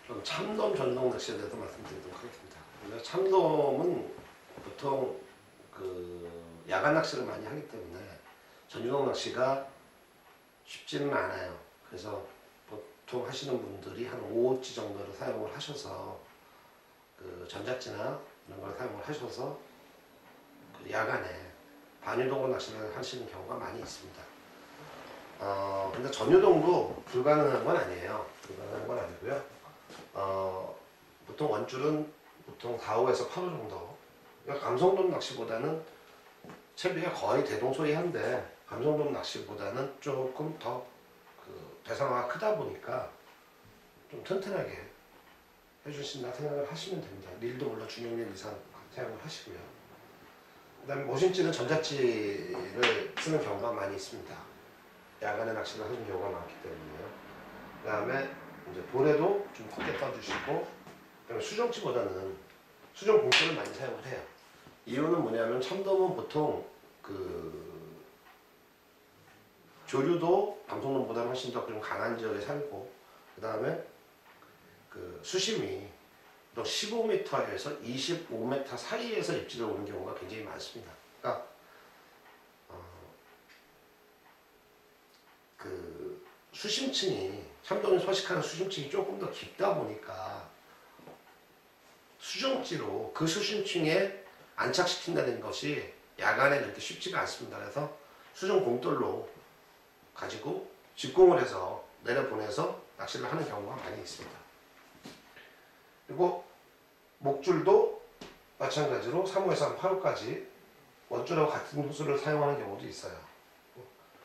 그럼 참돔 전동 낚시에 대해서 말씀드리도록 하겠습니다. 참돔은 보통 야간 낚시를 많이 하기 때문에 전유동 낚시가 쉽지는 않아요. 그래서 보통 하시는 분들이 한 5호치 정도를 사용을 하셔서 전작지나 이런 걸 사용을 하셔서 야간에 반유동으로 낚시를 하시는 경우가 많이 있습니다. 근데 전유동도 불가능한 건 아니에요. 불가능한 건 아니고요. 보통 원줄은 보통 4호에서 8호 정도. 그러니까 감성돔 낚시보다는 채비가 거의 대동소이한데 감성돔 낚시보다는 조금 더 대상화가 크다 보니까 좀 튼튼하게 해주신다 생각을 하시면 됩니다. 릴도 물론 중형릴 이상 사용을 하시고요. 그 다음에 모신지는 전자찌를 쓰는 경우가 많이 있습니다. 야간에 낚시를 하는 경우가 많기 때문에요. 그 다음에 이제 볼에도 좀 굵게 떠주시고, 그 다음에 수정치보다는 수정 봉돌을 많이 사용을 해요. 이유는 뭐냐면 참돔은 보통 조류도 감성돔보다는 훨씬 더 좀 강한 지역에 살고, 그 다음에 수심이 또 15m에서 25m 사이에서 입질을 오는 경우가 굉장히 많습니다. 그러니까 수심층이 참돔이 서식하는 수심층이 조금 더 깊다 보니까 수정지로 그 수심층에 안착시킨다는 것이 야간에 그렇게 쉽지가 않습니다. 그래서 수중 공돌로 가지고 직공을 해서 내려보내서 낚시를 하는 경우가 많이 있습니다. 그리고 목줄도 마찬가지로 3호에서 8호까지 원줄하고 같은 호수를 사용하는 경우도 있어요.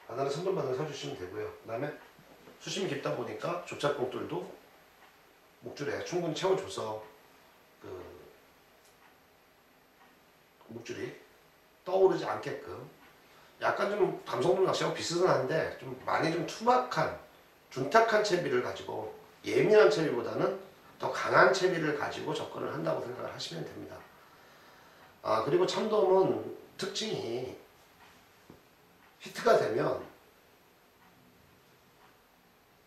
바다는 3돈 바다를 사주시면 되고요. 그 다음에 수심이 깊다 보니까 조착봉돌도 목줄에 충분히 채워줘서 목줄이 떠오르지 않게끔 약간 좀 감성돔 낚시하고 비슷은 한데 좀 많이 좀 투박한 둔탁한 채비를 가지고 예민한 채비보다는 더 강한 채비를 가지고 접근을 한다고 생각을 하시면 됩니다. 그리고 참돔은 특징이 히트가 되면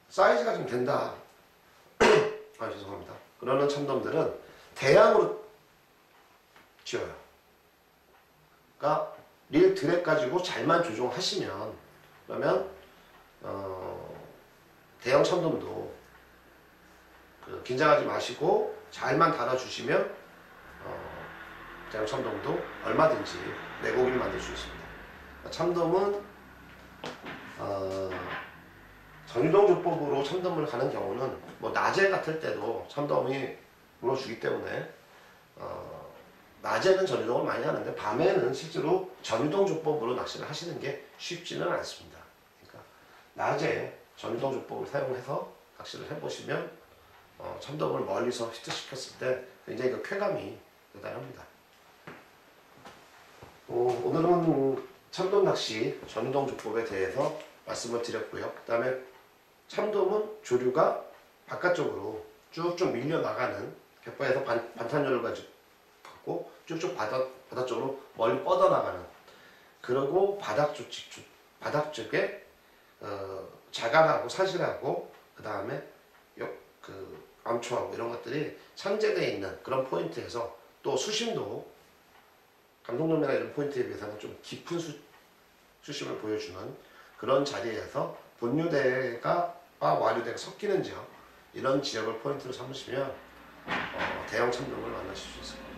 사이즈가 좀 된다. 죄송합니다. 그러는 참돔들은 대양으로 지어요. 그러니까 릴 드랙 가지고 잘만 조종하시면, 그러면 대형 참돔도 긴장하지 마시고 잘만 달아주시면 대형 참돔도 얼마든지 내 고기를 만들 수 있습니다. 참돔은 전유동 조법으로 참돔을 가는 경우는 뭐 낮에 같을 때도 참돔이 물어주기 때문에 낮에는 전유동을 많이 하는데 밤에는 실제로 전유동 조법으로 낚시를 하시는 게 쉽지는 않습니다. 그러니까 낮에 전유동 조법을 사용해서 낚시를 해보시면 참돔을 멀리서 히트시켰을 때 굉장히 그 쾌감이 대단합니다. 오늘은 참돔 낚시 전유동 조법에 대해서 말씀을 드렸고요. 그 다음에 참돔은 조류가 바깥쪽으로 쭉쭉 밀려나가는 갯바에서 반탄조를 가지고 쭉쭉 바다 쪽으로 멀리 뻗어나가는, 그리고 바닥 쪽에 자갈하고 사실하고 그 다음에 암초하고 이런 것들이 산재되어 있는 그런 포인트에서 또 수심도 감성돔이나 이런 포인트에 비해서는 좀 깊은 수심을 보여주는 그런 자리에서 본류대가 와류대가 섞이는 지역, 이런 지역을 포인트로 삼으시면 대형 참돔을 만나실 수 있습니다.